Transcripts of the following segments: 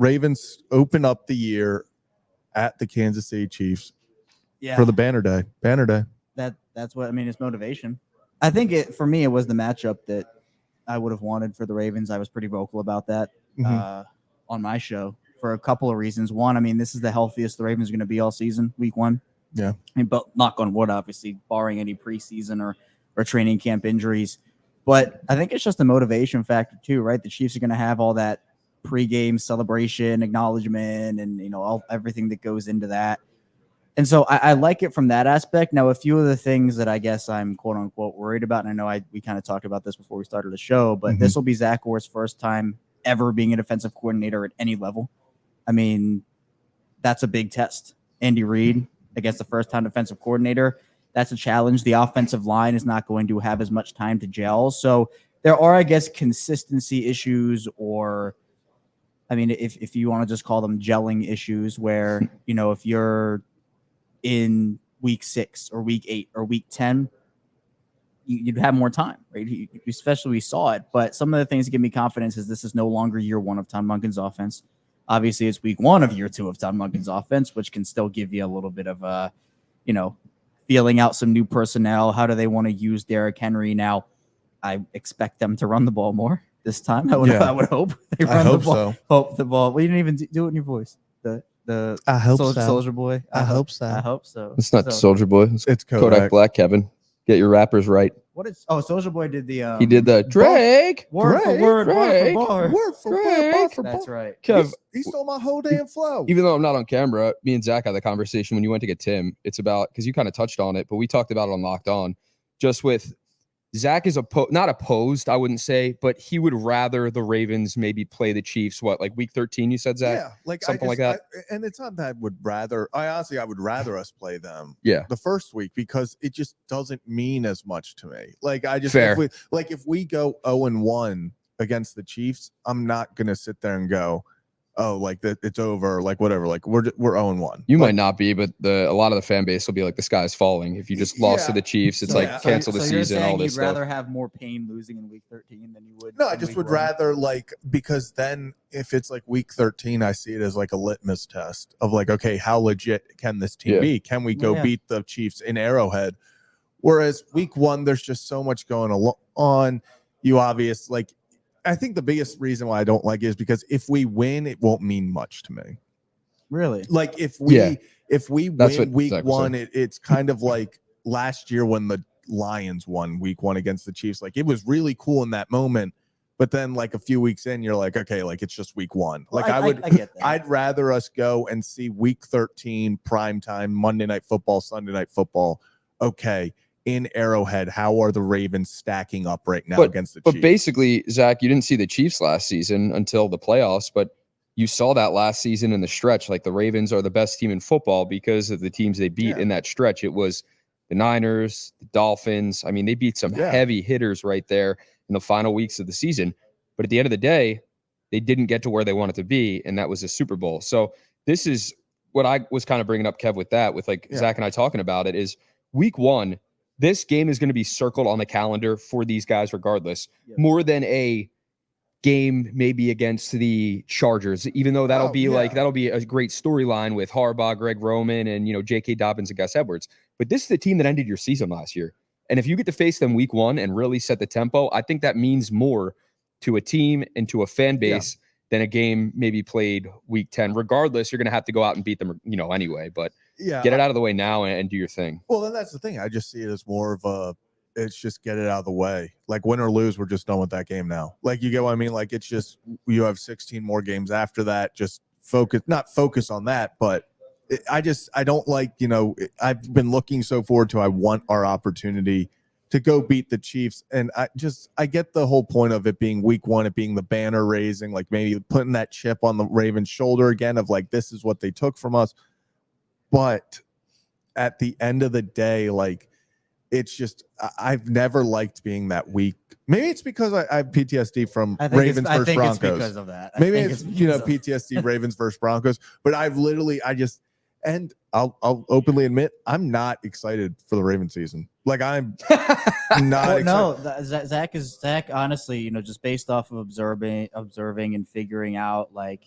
Ravens open up the year at the Kansas City Chiefs for the banner day. Banner day. That's what I mean. It's motivation. I think for me, it was the matchup that I would have wanted for the Ravens. I was pretty vocal about that on my show for a couple of reasons. One, I mean, this is the healthiest the Ravens are going to be all season, week 1. Yeah. But knock on wood, obviously, barring any preseason or training camp injuries. But I think it's just a motivation factor too, right? The Chiefs are going to have all that pregame celebration, acknowledgement, and everything that goes into that. And so I like it from that aspect. Now, a few of the things that I guess I'm quote unquote worried about, and I know we kind of talked about this before we started the show, but this will be Zach Orr's first time ever being a defensive coordinator at any level. I mean, that's a big test. Andy Reid against the first-time defensive coordinator, that's a challenge. The offensive line is not going to have as much time to gel. So there are, I guess, consistency issues, or, I mean, if you want to just call them gelling issues, where, if you're in week 6 or week 8 or week 10, you'd have more time, right? Especially we saw it. But some of the things that give me confidence is this is no longer year 1 of Tom Munkin's offense. Obviously, it's week 1 of year 2 of Tom Munkin's offense, which can still give you a little bit of feeling out some new personnel. How do they want to use Derrick Henry? Now, I expect them to run the ball more this time. I would hope they run the ball. So. Hope the ball. Well, you didn't even do it in your voice. I hope Soldier Boy. I hope so. I hope so. It's not Soldier Boy. It's Kodak Black, Kevin. Get your rappers right. What is? Oh, Soldier Boy did the. He did the Drake. Word for word, Drake, word for Drake. That's right. Kev, he stole my whole damn flow. even though I'm not on camera, me and Zach had the conversation when you went to get Tim. It's about, because you kind of touched on it, but we talked about it on Locked On. Just with Zach is not opposed, I wouldn't say, but he would rather the Ravens maybe play the Chiefs. What, like week 13? You said, Zach? Yeah, like something like that. And it's not that I would rather. I would rather us play them. Yeah, the first week, because it just doesn't mean as much to me. Like I just Fair. if we go 0-1 against the Chiefs, I'm not gonna sit there and go, oh, like that it's over, like whatever, like we're 0-1. You might not be, but a lot of the fan base will be like, the sky's falling. If you just lost to the Chiefs, it's cancel the season. All this you'd rather stuff. have more pain losing in week 13 than you would. No, I just would rather, like, because then if it's like week 13, I see it as like a litmus test of like, okay, how legit can this team be? Can we go beat the Chiefs in Arrowhead? Whereas week 1, there's just so much going on. I think the biggest reason why I don't like it is because if we win, it won't mean much to me. Really? Like if we win week 1, it's kind of like last year when the Lions won week 1 against the Chiefs. Like it was really cool in that moment, but then like a few weeks in, you're like, okay, like it's just week 1. Like I get that. I'd rather us go and see week 13 primetime Monday Night Football, Sunday Night Football. Okay. In Arrowhead, how are the Ravens stacking up right now against the Chiefs? But basically, Zach, you didn't see the Chiefs last season until the playoffs, but you saw that last season in the stretch. Like the Ravens are the best team in football because of the teams they beat in that stretch. It was the Niners, the Dolphins. I mean, they beat some heavy hitters right there in the final weeks of the season. But at the end of the day, they didn't get to where they wanted to be, and that was a Super Bowl. So this is what I was kind of bringing up, Kev, with that, with like Zach and I talking about it, is week 1, this game is going to be circled on the calendar for these guys regardless, more than a game maybe against the Chargers, even though that'll be a great storyline with Harbaugh, Greg Roman, and J.K. Dobbins and Gus Edwards. But this is the team that ended your season last year. And if you get to face them week 1 and really set the tempo, I think that means more to a team and to a fan base than a game maybe played week 10. Regardless, you're going to have to go out and beat them, anyway. But get it out of the way now and do your thing. Well, then that's the thing. I just see it as more of it's just get it out of the way. Like win or lose, we're just done with that game now. Like you get what I mean? Like it's just, you have 16 more games after that. Just not focus on that. But I don't like, I've been looking so forward to, I want our opportunity to go beat the Chiefs. And I get the whole point of it being week 1, it being the banner raising, like maybe putting that chip on the Ravens' shoulder again of like, this is what they took from us. But at the end of the day, like, it's just, I've never liked being that weak. Maybe it's because I have PTSD from Ravens versus Broncos. It's because of that. Maybe it's PTSD Ravens versus Broncos. But and I'll openly admit, I'm not excited for the Ravens season. Like I'm not. No, Zach honestly, just based off of observing and figuring out, like,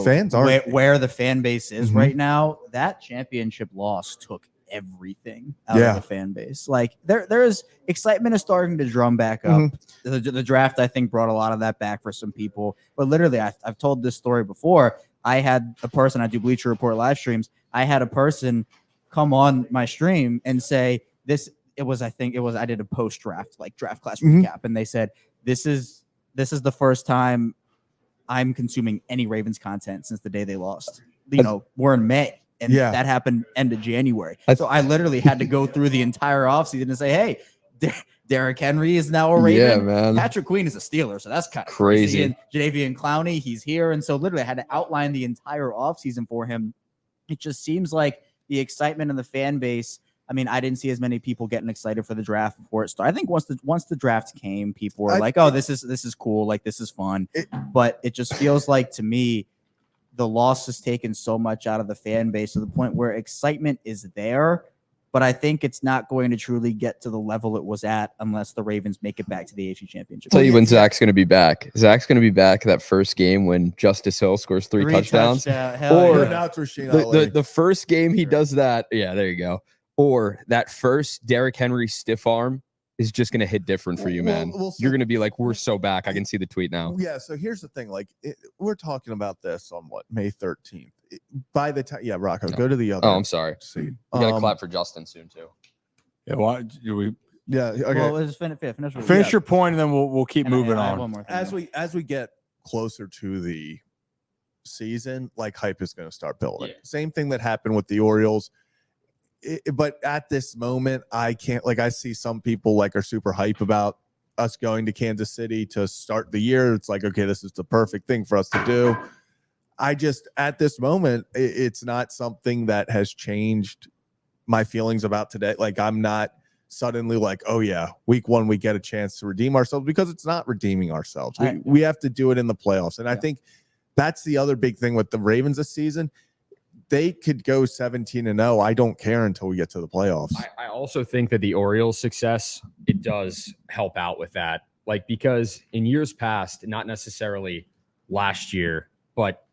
fans are where the fan base is right now, that championship loss took everything out of the fan base. Like there is excitement is starting to drum back up. The draft, I think, brought a lot of that back for some people. But literally, I've told this story before. I had a person, I do Bleacher Report live streams. I had a person come on my stream and say I did a post draft, like draft class recap. And they said, this is the first time I'm consuming any Ravens content since the day they lost. We're in May. And that happened end of January. So I literally had to go through the entire offseason and say, hey, Derrick Henry is now a Raven. Yeah, man. Patrick Queen is a Steeler. So that's kind of crazy. And Jadeveon Clowney, he's here. And so literally I had to outline the entire offseason for him. It just seems like the excitement in the fan base. I mean, I didn't see as many people getting excited for the draft before it started. I think once the draft came, people were like, oh, this is cool. Like, this is fun. But it just feels like, to me, the loss has taken so much out of the fan base to the point where excitement is there, but I think it's not going to truly get to the level it was at unless the Ravens make it back to the AFC Championship. I'll tell you when Zach's going to be back. Zach's going to be back that first game when Justice Hill scores three touchdowns. Or the first game he does that. Yeah, there you go. Or that first Derrick Henry stiff arm is just going to hit different for you, man. You're going to be like, we're so back. I can see the tweet now. Yeah, so here's the thing. Like, we're talking about this on May 13th. By the time, Rocco, go to the other. Oh, I'm sorry. Seat. We got to clap for Justin soon, too. Yeah, why do we? Yeah, okay. Well, let's finish your point, and then we'll keep moving on. One more thing, as we get closer to the season, like, hype is going to start building. Same thing that happened with the Orioles. But at this moment, I can't, like, I see some people like are super hype about us going to Kansas City to start the year. It's like, okay, this is the perfect thing for us to do. I just, at this moment, it's not something that has changed my feelings about today. Like, I'm not suddenly like, oh yeah, week one, we get a chance to redeem ourselves, because it's not redeeming ourselves. We have to do it in the playoffs. And I think that's the other big thing with the Ravens this season. They could go 17-0. I don't care until we get to the playoffs. I also think that the Orioles' success, it does help out with that. Like, because in years past, not necessarily last year, but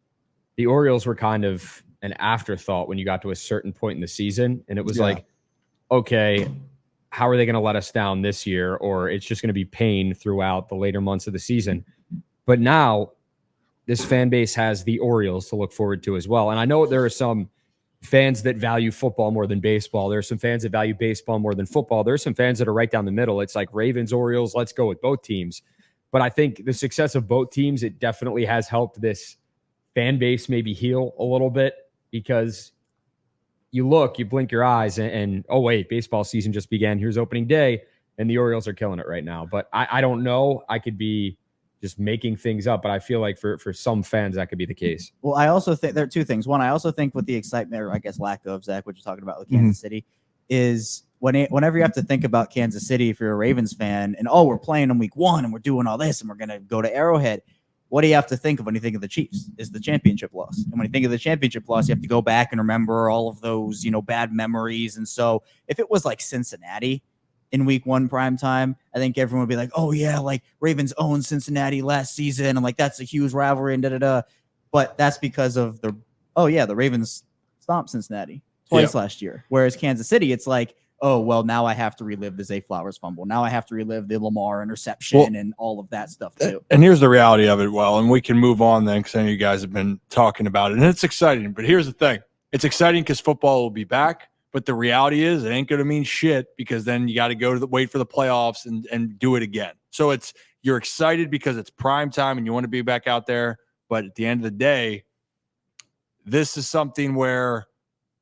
the Orioles were kind of an afterthought when you got to a certain point in the season. And it was like, okay, how are they going to let us down this year? Or it's just going to be pain throughout the later months of the season. But now, this fan base has the Orioles to look forward to as well. And I know there are some fans that value football more than baseball. There are some fans that value baseball more than football. There are some fans that are right down the middle. It's like Ravens, Orioles, let's go with both teams. But I think the success of both teams, it definitely has helped this fan base maybe heal a little bit, because you blink your eyes and oh, wait, baseball season just began. Here's opening day. And the Orioles are killing it right now. But I don't know. I could be just making things up, but I feel like for some fans that could be the case. Well, I also think there are two things. One, I also think with the excitement, or I guess lack of, Zach, what you're talking about with Kansas City, is whenever you have to think about Kansas City, if you're a Ravens fan, and we're playing in week one and we're doing all this and we're gonna go to Arrowhead, what do you have to think of when you think of the Chiefs? Is the championship loss. And when you think of the championship loss, you have to go back and remember all of those, bad memories. And so if it was like Cincinnati in week one prime time, I think everyone would be like, oh yeah, like Ravens owned Cincinnati last season, and like that's a huge rivalry and da-da-da. But that's because of the Ravens stomped Cincinnati twice last year. Whereas Kansas City, it's like, oh, well, now I have to relive the Zay Flowers fumble. Now I have to relive the Lamar interception and all of that stuff too. And here's the reality of it, and we can move on then, because I know you guys have been talking about it, and it's exciting. But here's the thing. It's exciting because football will be back. But the reality is it ain't going to mean shit, because then you got to wait for the playoffs and do it again. So you're excited because it's prime time and you want to be back out there. But at the end of the day, this is something where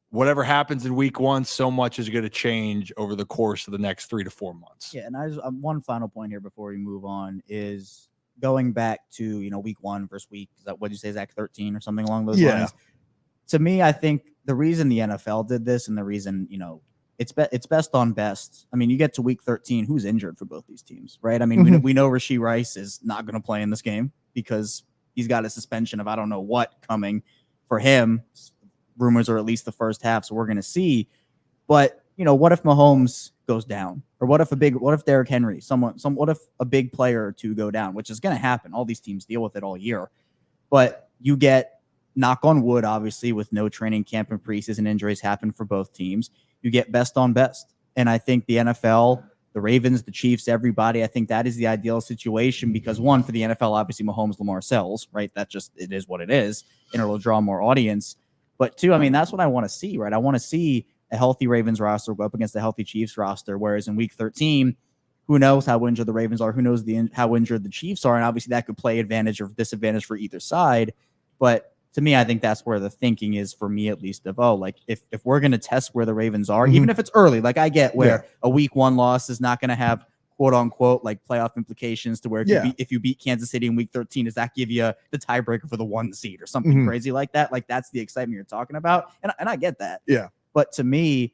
whatever happens in week one, so much is going to change over the course of the next 3 to 4 months. Yeah. And one final point here before we move on is going back to, week one versus week. Is that what you say, Zach, 13 or something along those lines? To me, I think the reason the NFL did this, and the reason, it's best on best. I mean, you get to week 13, who's injured for both these teams, right? I mean, we know Rashee Rice is not going to play in this game because he's got a suspension of I don't know what coming for him. Rumors are at least the first half, so we're going to see. But, what if Mahomes goes down? Or what if Derrick Henry, what if a big player or two go down, which is going to happen. All these teams deal with it all year. But you get knock on wood, obviously, with no training camp and preseason injuries happen for both teams, you get best on best. And I think the NFL, the Ravens, the Chiefs, everybody, I think that is the ideal situation because one, for the NFL, obviously Mahomes, Lamar sells, right? That just, it is what it is, and it'll draw more audience. But two, I mean, that's what I want to see, right? I want to see a healthy Ravens roster go up against a healthy Chiefs roster, whereas in week 13, who knows how injured the Ravens are, who knows how injured the Chiefs are, and obviously that could play advantage or disadvantage for either side. But to me, I think that's where the thinking is for me, at least, of, oh, like if we're going to test where the Ravens are, even if it's early, like I get where a week 1 loss is not going to have quote unquote like playoff implications to where if you beat Kansas City in week 13, does that give you the tiebreaker for the 1 seed or something crazy like that? Like that's the excitement you're talking about. And I get that. Yeah. But to me,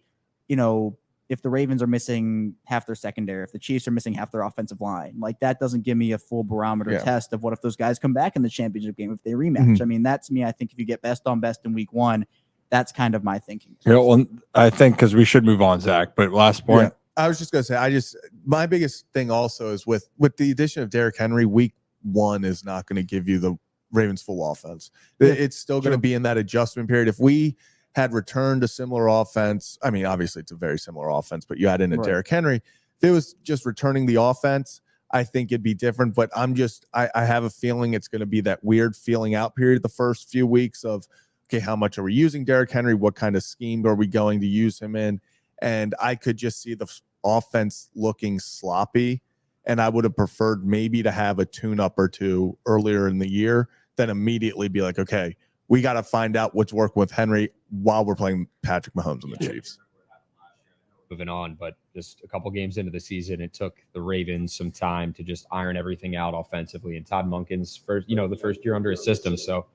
you know, if the Ravens are missing half their secondary, if the Chiefs are missing half their offensive line, like that doesn't give me a full barometer test of what if those guys come back in the championship game if they rematch. I mean, that to me, I think if you get best on best in week 1, that's kind of my thinking. You know, well, I think because we should move on, Zach. But last point, I was just gonna say, my biggest thing also is with the addition of Derrick Henry, week 1 is not going to give you the Ravens full offense. It's still going to be in that adjustment period. If we had returned a similar offense, I mean, obviously it's a very similar offense, but you had in a Derrick Henry. If it was just returning the offense, I think it'd be different. But I have a feeling it's going to be that weird feeling out period the first few weeks of, okay, how much are we using Derrick Henry? What kind of scheme are we going to use him in? And I could just see the offense looking sloppy. And I would have preferred maybe to have a tune-up or two earlier in the year than immediately be like, okay, we got to find out what's working with Henry while we're playing Patrick Mahomes and the Chiefs. Moving on, but just a couple games into the season, it took the Ravens some time to just iron everything out offensively. And Todd Monken's the first year under his system. So,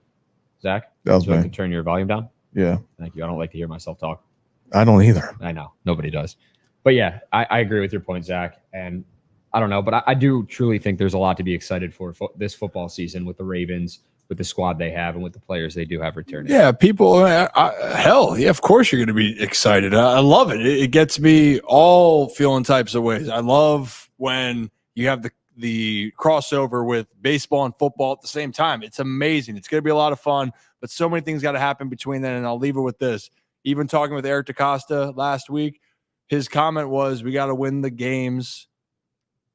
Zach, that was would you like to turn your volume down? Yeah. Thank you. I don't like to hear myself talk. I don't either. I know. Nobody does. But yeah, I agree with your point, Zach. And I don't know, but I do truly think there's a lot to be excited for this football season with the Ravens, with the squad they have, and with the players they do have returning. Yeah, people, hell, yeah, of course you're going to be excited. I love it. It gets me all feeling types of ways. I love when you have the crossover with baseball and football at the same time. It's amazing. It's going to be a lot of fun, but so many things got to happen between then, and I'll leave it with this. Even talking with Eric DaCosta last week, his comment was, we got to win the games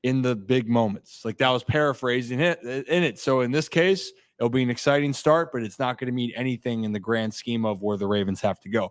in the big moments. Like that was paraphrasing it in it. So in this case, it'll be an exciting start, but it's not going to mean anything in the grand scheme of where the Ravens have to go.